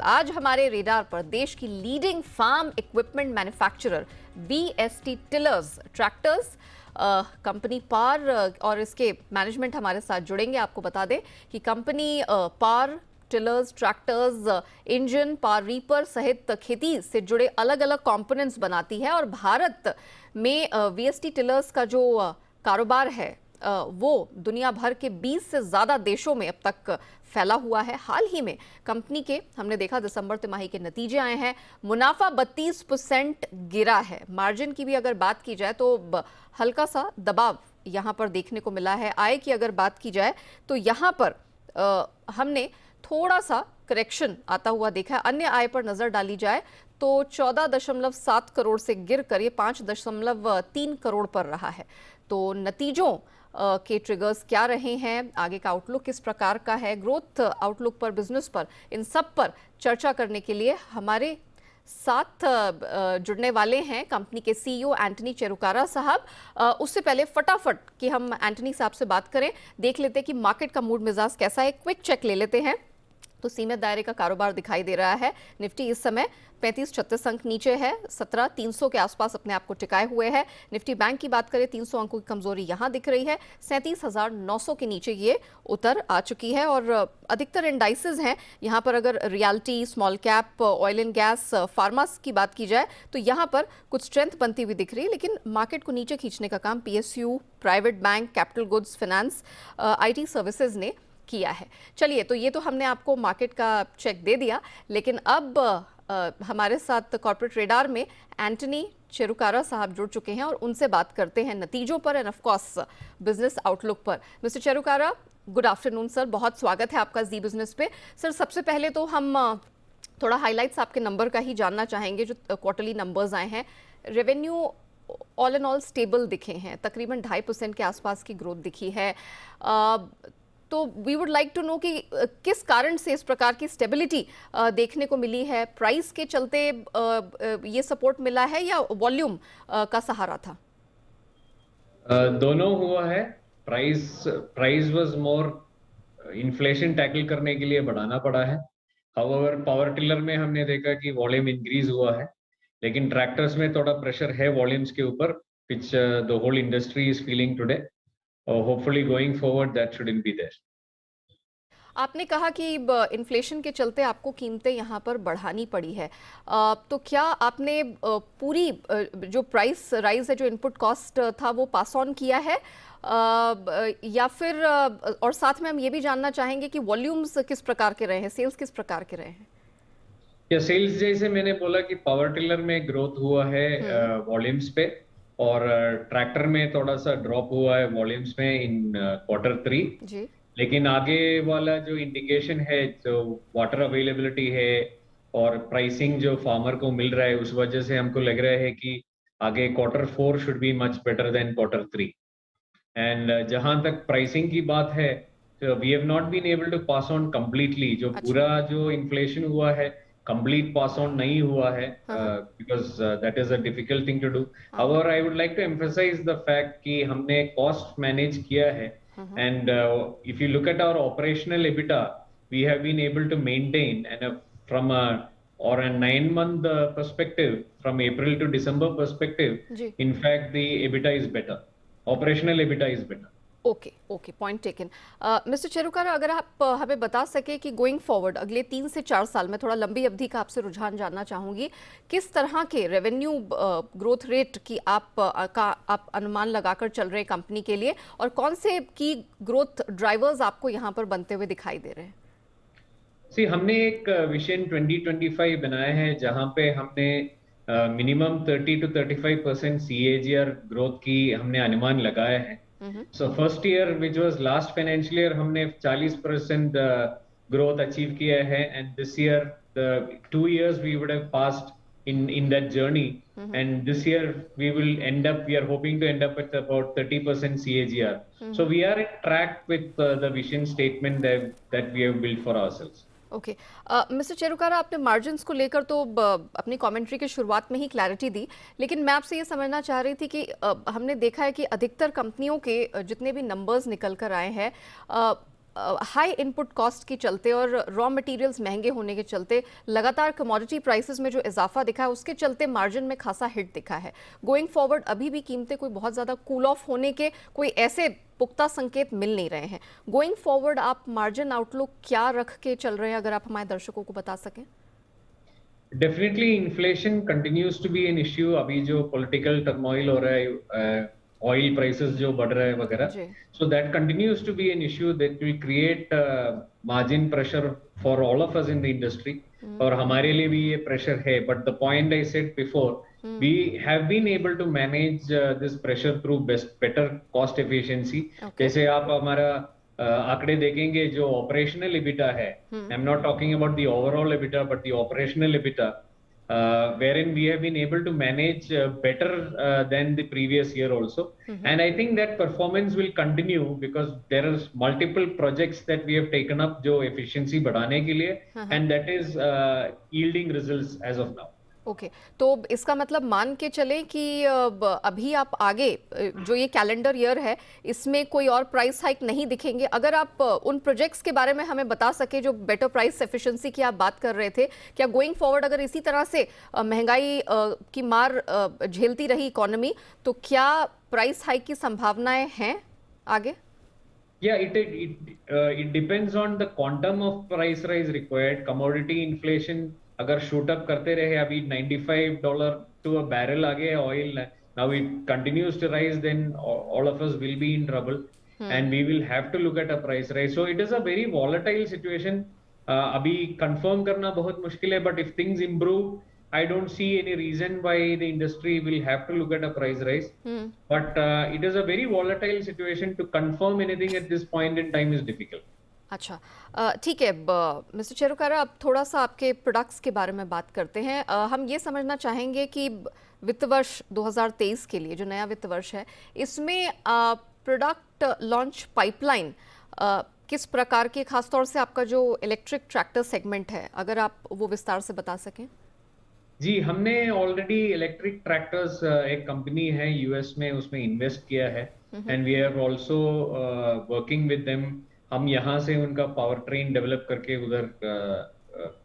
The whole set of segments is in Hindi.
आज हमारे रेडार पर देश की leading farm equipment manufacturer VST tillers tractors company पार और इसके मैनेजमेंट हमारे साथ जुड़ेंगे। आपको बता दें कि कंपनी पार tillers, tractors, engine, power reaper सहित खेती से जुड़े अलग अलग कंपोनेंट्स बनाती है और भारत में वीएसटी टिलर्स का जो कारोबार है वो दुनिया भर के 20 से ज़्यादा देशों में अब तक फैला हुआ है। हाल ही में कंपनी के हमने देखा दिसंबर तिमाही के नतीजे आए हैं, मुनाफा 32% गिरा है। मार्जिन की भी अगर बात की जाए तो हल्का सा दबाव यहाँ पर देखने को मिला है। आय की अगर बात की जाए तो यहाँ पर हमने थोड़ा सा करेक्शन आता हुआ देखा है। अन्य आय पर नजर डाली जाए तो 14.7 करोड़ से गिरकर ये 5.3 करोड़ पर रहा है। तो नतीजों के ट्रिगर्स क्या रहे हैं, आगे का आउटलुक किस प्रकार का है, ग्रोथ आउटलुक पर, बिजनेस पर, इन सब पर चर्चा करने के लिए हमारे साथ जुड़ने वाले हैं कंपनी के सीईओ एंटनी चेरुकारा साहब। उससे पहले फटाफट कि हम एंटनी साहब से बात करें, देख लेते हैं कि मार्केट का मूड मिजाज कैसा है। क्विक चेक ले लेते हैं तो सीमित दायरे का कारोबार दिखाई दे रहा है। निफ्टी इस समय 35-36 अंक नीचे है, 17,300 के आसपास अपने आप को टिकाए हुए है। निफ्टी बैंक की बात करें 300 अंकों की कमजोरी यहां दिख रही है, 37,900 के नीचे ये उतर आ चुकी है। और अधिकतर इंडाइसेस हैं यहाँ पर, अगर realty, small cap, oil and gas, pharmas की बात की जाए तो यहाँ पर कुछ स्ट्रेंथ बनती हुई दिख रही है, लेकिन मार्केट को नीचे खींचने का काम PSU, private bank, capital goods, finance, IT services ने किया है। चलिए, तो ये तो हमने आपको मार्केट का चेक दे दिया, लेकिन अब हमारे साथ कॉर्पोरेट रेडार में एंटनी चेरुकारा साहब जुड़ चुके हैं और उनसे बात करते हैं नतीजों पर end of course business outlook पर। मिस्टर चेरुकारा, गुड आफ्टरनून सर, बहुत स्वागत है आपका जी बिजनेस पे। सर, सबसे पहले तो हम थोड़ा हाइलाइट्स आपके नंबर का ही जानना चाहेंगे, जो क्वार्टरली नंबर्स आए हैं। Revenue all and all stable दिखे हैं, तकरीबन 2.5% के आसपास की ग्रोथ दिखी है। तो we would like to know कि किस कारण से इस प्रकार की स्टेबिलिटी देखने को मिली है। प्राइस के चलते ये सपोर्ट मिला है या वॉल्यूम का सहारा था? दोनों हुआ है। Price was more, inflation tackle करने के लिए बढ़ाना पड़ा है। हाउएवर पावर टिलर में हमने देखा कि वॉल्यूम इंक्रीज हुआ है, लेकिन ट्रैक्टर्स में थोड़ा प्रेशर है वॉल्यूम्स के ऊपर, which the whole industry is feeling today. Hopefully going forward that shouldn't be there. आपने कहा कि इन्फ्लेशन के चलते आपको कीमतें यहाँ पर बढ़ानी पड़ी है, तो क्या आपने पूरी जो प्राइस राइज है, जो इनपुट कॉस्ट था, वो पास ऑन किया है या फिर और साथ में हम ये भी जानना चाहेंगे कि वॉल्यूम्स किस प्रकार के रहे हैं, सेल्स किस प्रकार के रहे हैं? या सेल्स जैसे मैंने बोला कि पावर टिलर में ग्रोथ हुआ है वॉल्यूम्स पे, और ट्रैक्टर में थोड़ा सा ड्रॉप हुआ है वॉल्यूम्स में इन Q3 जी। लेकिन आगे वाला जो इंडिकेशन है, जो वाटर अवेलेबिलिटी है और प्राइसिंग जो फार्मर को मिल रहा है, उस वजह से हमको लग रहा है कि आगे Q4 should be much better than Q3। And जहां तक प्राइसिंग की बात है, तो we have not been able to pass on completely, जो अच्छा। पूरा जो इन्फ्लेशन हुआ है कंप्लीट पास ऑन नहीं हुआ है, because that is a difficult thing to do. However I would like to emphasise the fact कि हमने कॉस्ट मैनेज किया है, and if you look at our operational EBITDA, we have been able to maintain, and from a or a 9-month perspective, from April to December perspective, जी। in fact the EBITDA is better, operational EBITDA is better. Okay okay, point taken. Mister Cherukara, अगर आप हमें बता सके कि गोइंग फॉरवर्ड अगले 3 से 4 साल में, थोड़ा लंबी अवधि का आपसे रुझान जानना चाहूंगी, किस तरह के रेवेन्यू ग्रोथ रेट की आप अनुमान लगाकर चल रहे हैं कंपनी के लिए, और कौन से की ग्रोथ ड्राइवर्स आपको यहाँ पर बनते हुए दिखाई दे रहे हैं? हमने एक विजन 2025 बनाया है, जहां पे हमने मिनिमम 30 to 35% CAGR ग्रोथ की हमने अनुमान लगाया है। So first year, which was last financial year, हमने 40% growth achieve किया है, and this year the 2 years we would have passed in that journey, and this year we are hoping to end up at about 30% CAGR. So we are in track with the vision statement that we have built for ourselves. Okay, mister Cherukara, आपने मार्जिन्स को लेकर तो अपनी कमेंट्री की शुरुआत में ही क्लैरिटी दी, लेकिन मैं आपसे ये समझना चाह रही थी कि हमने देखा है कि अधिकतर कंपनियों के जितने भी नंबर्स निकल कर आए हैं, हाई इनपुट कॉस्ट के चलते और रॉ मटेरियल्स महंगे होने के चलते लगातार कमोडिटी प्राइसेस में जो इजाफा दिखा है उसके चलते मार्जिन में खासा हिट दिखा है। गोइंग फॉरवर्ड अभी भी कीमतें कोई बहुत ज़्यादा कूल ऑफ होने के कोई ऐसे पुख्ता संकेत मिल नहीं रहे हैं। गोइंग फॉरवर्ड आप मार्जिन आउटलुक क्या रख के चल रहे हैं, अगर आप हमारे दर्शकों को बता सकें? Definitely inflation continues to be an issue. अभी जो पॉलिटिकल टर्मोइल हो रहा है, ऑयल प्राइसेस जो बढ़ रहा है वगैरह, so that continues to be an issue that will create margin pressure for all of us in the industry. और हमारे लिए भी ये प्रेशर है, but the point I said before, we have been able to manage this pressure through better cost efficiency. जैसे आप हमारा आंकड़े देखेंगे, जो ऑपरेशनल एबिटा है, I am not talking about the overall EBITDA but the operational EBITDA, wherein we have been able to manage better than the previous year also. And I think that performance will continue because there are multiple projects that we have taken up जो efficiency बढ़ाने के लिए, and that is yielding results as of now. Okay, तो इसका मतलब मान के चलें कि अभी आप आगे जो ये कैलेंडर ईयर है इसमें कोई और प्राइस हाइक नहीं दिखेंगे। अगर आप उन प्रोजेक्ट्स के बारे में हमें बता सके जो बेटर प्राइस एफिशिएंसी की आप बात कर रहे थे, क्या गोइंग फॉरवर्ड अगर इसी तरह से महंगाई की मार झेलती रही इकोनॉमी, तो क्या प्राइस हाइक की संभावनाएं हैं आगे? Yeah, it depends on the quantum of price rise required. Commodity inflation अगर शूट अप करते रहे, अभी $95 टू अ बैरल आ गया oil, now it continues to rise, then all of us will be in trouble and we will have to look at a price rise. So it is a very volatile situation. अभी कंफर्म करना बहुत मुश्किल है, but if things improve, I don't see any reason why the industry will have to look at a price rise. But it is a very volatile situation. To confirm anything at this point in time is difficult. अच्छा, ठीक है मिस्टर चेरुकारा, अब थोड़ा सा आपके प्रोडक्ट्स के बारे में बात करते हैं। हम ये समझना चाहेंगे कि वित्त वर्ष 2023 के लिए जो नया वित्त वर्ष है, इसमें प्रोडक्ट लॉन्च पाइपलाइन किस प्रकार की, खासतौर से आपका जो इलेक्ट्रिक ट्रैक्टर सेगमेंट है, अगर आप वो विस्तार से बता सकें। जी, हमने ऑलरेडी इलेक्ट्रिक ट्रैक्टर्स, एक कंपनी है यूएस में, उसमें इन्वेस्ट किया है, and we are also working with them. हम यहाँ से उनका पावर ट्रेन डेवलप करके उधर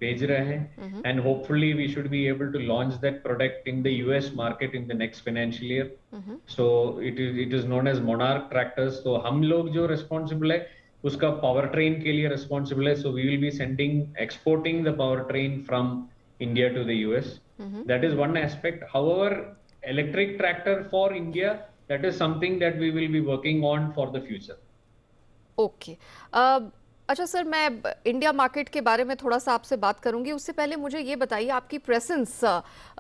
भेज रहे हैं, and hopefully we should be able to launch that product in the US market in the next financial year. So it is known as Monarch tractors. तो हम लोग जो रिस्पॉन्सिबल है उसका पावर ट्रेन के लिए रिस्पॉन्सिबल है। So we will be exporting the power train from India to the US. That is one aspect. However, electric tractor for India, that is something that we will be working on for the future. Okay. अच्छा सर, मैं इंडिया मार्केट के बारे में थोड़ा सा आपसे बात करूंगी। उससे पहले मुझे ये बताइए, आपकी प्रेजेंस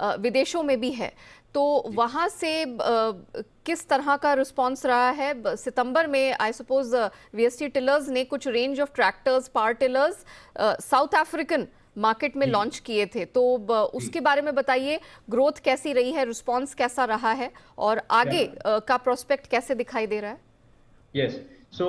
विदेशों में भी है, तो वहाँ से किस तरह का रिस्पांस रहा है? सितंबर में आई सपोज वीएसटी टिलर्स ने कुछ range of tractors, power tillers south African market में लॉन्च किए थे, तो उसके बारे में बताइए। ग्रोथ कैसी रही है, रिस्पांस कैसा रहा है, और आगे का प्रोस्पेक्ट कैसे दिखाई दे रहा है? यस, सो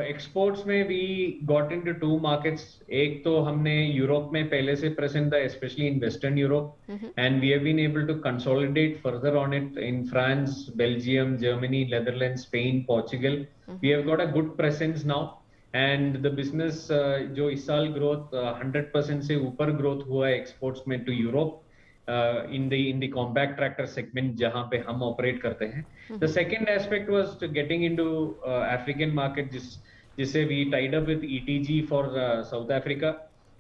एक्सपोर्ट्स में we got into two markets. एक तो हमने यूरोप में पहले से प्रेजेंट था, specially in western Europe, and we have been able to consolidate further on it in France, Belgium, Germany, Netherlands, Spain, Portugal. We have got a good presence now, and the business जो इस साल ग्रोथ 100% से ऊपर ग्रोथ हुआ है एक्सपोर्ट्स में to Europe in the compact tractor segment जहां पे हम ऑपरेट करते हैं। The second aspect was to getting into African market, जिसे we tied up with ETG for South Africa,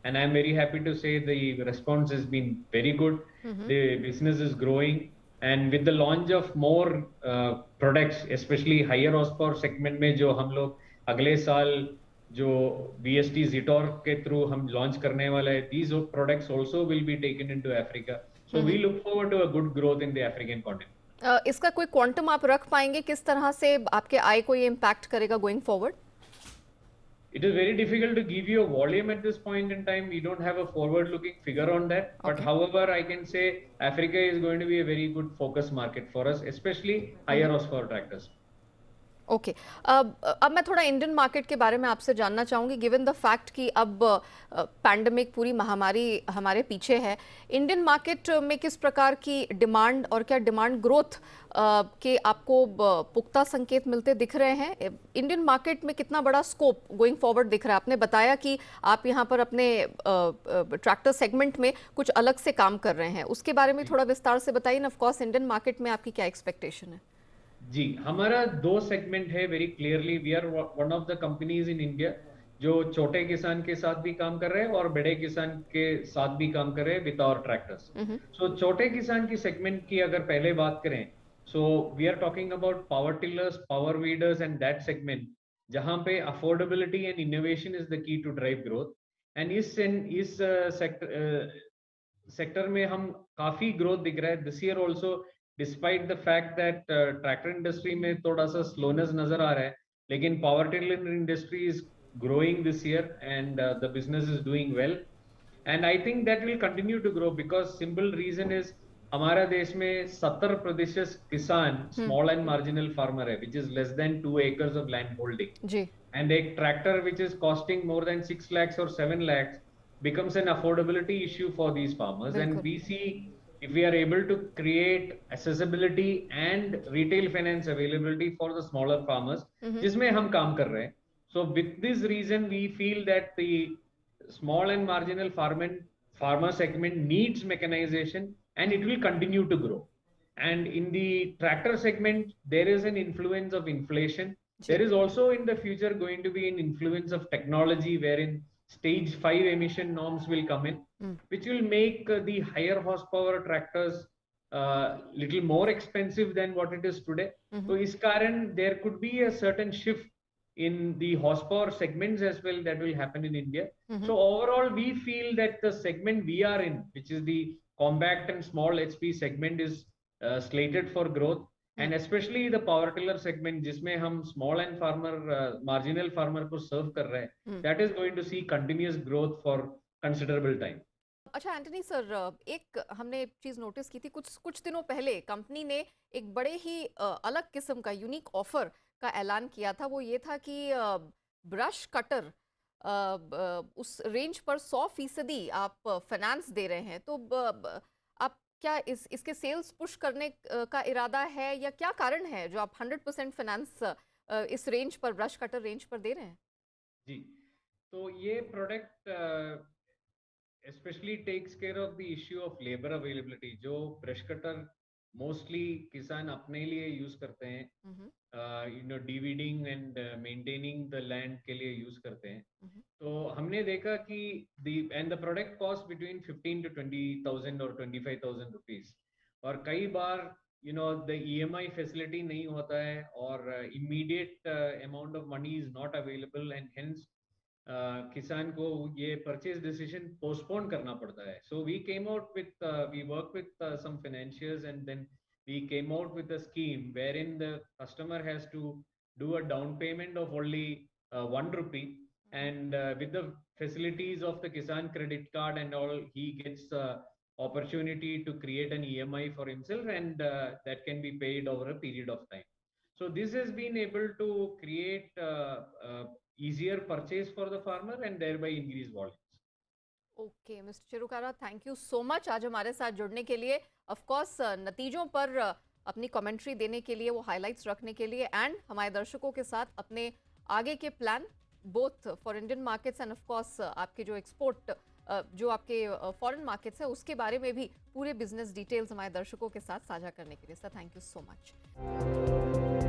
and I am very happy to say the response has been very good. The business is growing, and with the launch of more products, specially higher horse power segment में, जो हम लोग अगले साल जो VST Zetor के थ्रू हम लॉन्च करने वाला है, these products also will be taken into Africa. So we look forward to a good growth in the African continent. इसका कोई क्वांटम आप रख पाएंगे, किस तरह से आपके आय को ये इम्पैक्ट करेगा going forward? It is very difficult to give you a volume at this point in time. We don't have a forward-looking figure on that. But however, I can say Africa is going to be a very good focus market for us, especially higher horsepower tractors. Okay. अब मैं थोड़ा इंडियन मार्केट के बारे में आपसे जानना चाहूँगी, गिवन द फैक्ट कि अब पैंडमिक पूरी महामारी हमारे पीछे है, इंडियन मार्केट में किस प्रकार की डिमांड और क्या डिमांड ग्रोथ के आपको पुख्ता संकेत मिलते दिख रहे हैं? इंडियन मार्केट में कितना बड़ा स्कोप गोइंग फॉरवर्ड दिख रहा है? आपने बताया कि आप यहाँ पर अपने ट्रैक्टर सेगमेंट में कुछ अलग से काम कर रहे हैं, उसके बारे में थोड़ा विस्तार से बताइए। ऑफ कोर्स इंडियन मार्केट में आपकी क्या एक्सपेक्टेशन है? जी, हमारा दो सेगमेंट है। Very clearly we are one of the companies in India जो छोटे किसान के साथ भी काम कर रहे हैं और बड़े किसान के साथ भी काम कर रहे हैं विद आवर ट्रैक्टर्स। सो छोटे किसान की सेगमेंट की अगर पहले बात करें, so we are talking about power tillers, power weeders and that segment, जहां पे affordability and innovation is the key to drive growth. And इस सेक्टर में हम काफी ग्रोथ दिख रहा है this year also, despite the fact that tractor industry में थोड़ा सा स्लोनेस नजर आ रहा है, लेकिन power tiller industry is growing this year and the business is doing well, and I think that will continue to grow because simple reason is हमारा देश में 70% किसान स्मॉल एंड मार्जिनल फार्मर है, which is less than 2 acres of land holding जी। and a tractor which is costing more than 6 lakhs or 7 lakhs becomes an affordability issue for these farmers. And we see if we are able to create accessibility and retail finance availability for the smaller farmers, जिसमें हम काम कर रहे हैं. So with this reason we feel that the small and marginal farmer segment needs mechanization and it will continue to grow. And in the tractor segment, there is an influence of inflation. There is also in the future going to be an influence of technology wherein stage 5 emission norms will come in, which will make the higher horsepower tractors little more expensive than what it is today. So is current there could be a certain shift in the horsepower segments as well that will happen in India. So overall, we feel that the segment we are in, which is the compact and small HP segment, is slated for growth, and especially the power tiller segment, जिसमें हम small and marginal farmer को serve कर रहे हैं, that is going to see continuous growth for considerable time. अच्छा एंटनी सर, एक हमने चीज नोटिस की थी कुछ दिनों पहले कंपनी ने एक बड़े ही अलग किस्म का यूनिक ऑफर का ऐलान किया था। वो ये था कि ब्रश कटर उस रेंज पर 100% आप फाइनेंस दे रहे हैं। तो आप क्या इसके सेल्स पुश करने का इरादा है या क्या कारण है जो आप 100% फाइनेंस इस रेंज पर, ब्रश कटर रेंज पर दे रहे हैं? जी, तो ये product especially takes care of the issue of labor availability, जो ब्रश कटर मोस्टली किसान अपने लिए यूज करते हैं, dividing and maintaining the land के लिए यूज करते हैं। तो हमने देखा कि the product cost between 15 to 20,000 और 25,000 रुपीज, और कई बार द EMI फैसिलिटी नहीं होता है और immediate amount of money is not available, and hence किसान को ये परचेज डिसीजन पोस्टपोन करना पड़ता है. So we came out with we work with some financiers and then we came out with a scheme wherein the customer has to do a down payment of only 1 rupee, and with the facilities of the Kisan credit card and all, he gets opportunity to create an EMI for himself, and that can be paid over a period of time. So this has been able to create easier purchase for the farmer and thereby increase volumes. Okay mister Chirukara, thank you so much आज हमारे साथ जुड़ने के लिए, ऑफ कोर्स नतीजों पर अपनी कमेंट्री देने के लिए, वो हाइलाइट्स रखने के लिए, एंड हमारे दर्शकों के साथ अपने आगे के plan both for Indian markets end of course आपके जो एक्सपोर्ट जो आपके फॉरेन मार्केट्स है उसके बारे में भी पूरे बिजनेस डिटेल्स हमारे दर्शकों के साथ साझा करने के लिए। Sir thank you so much.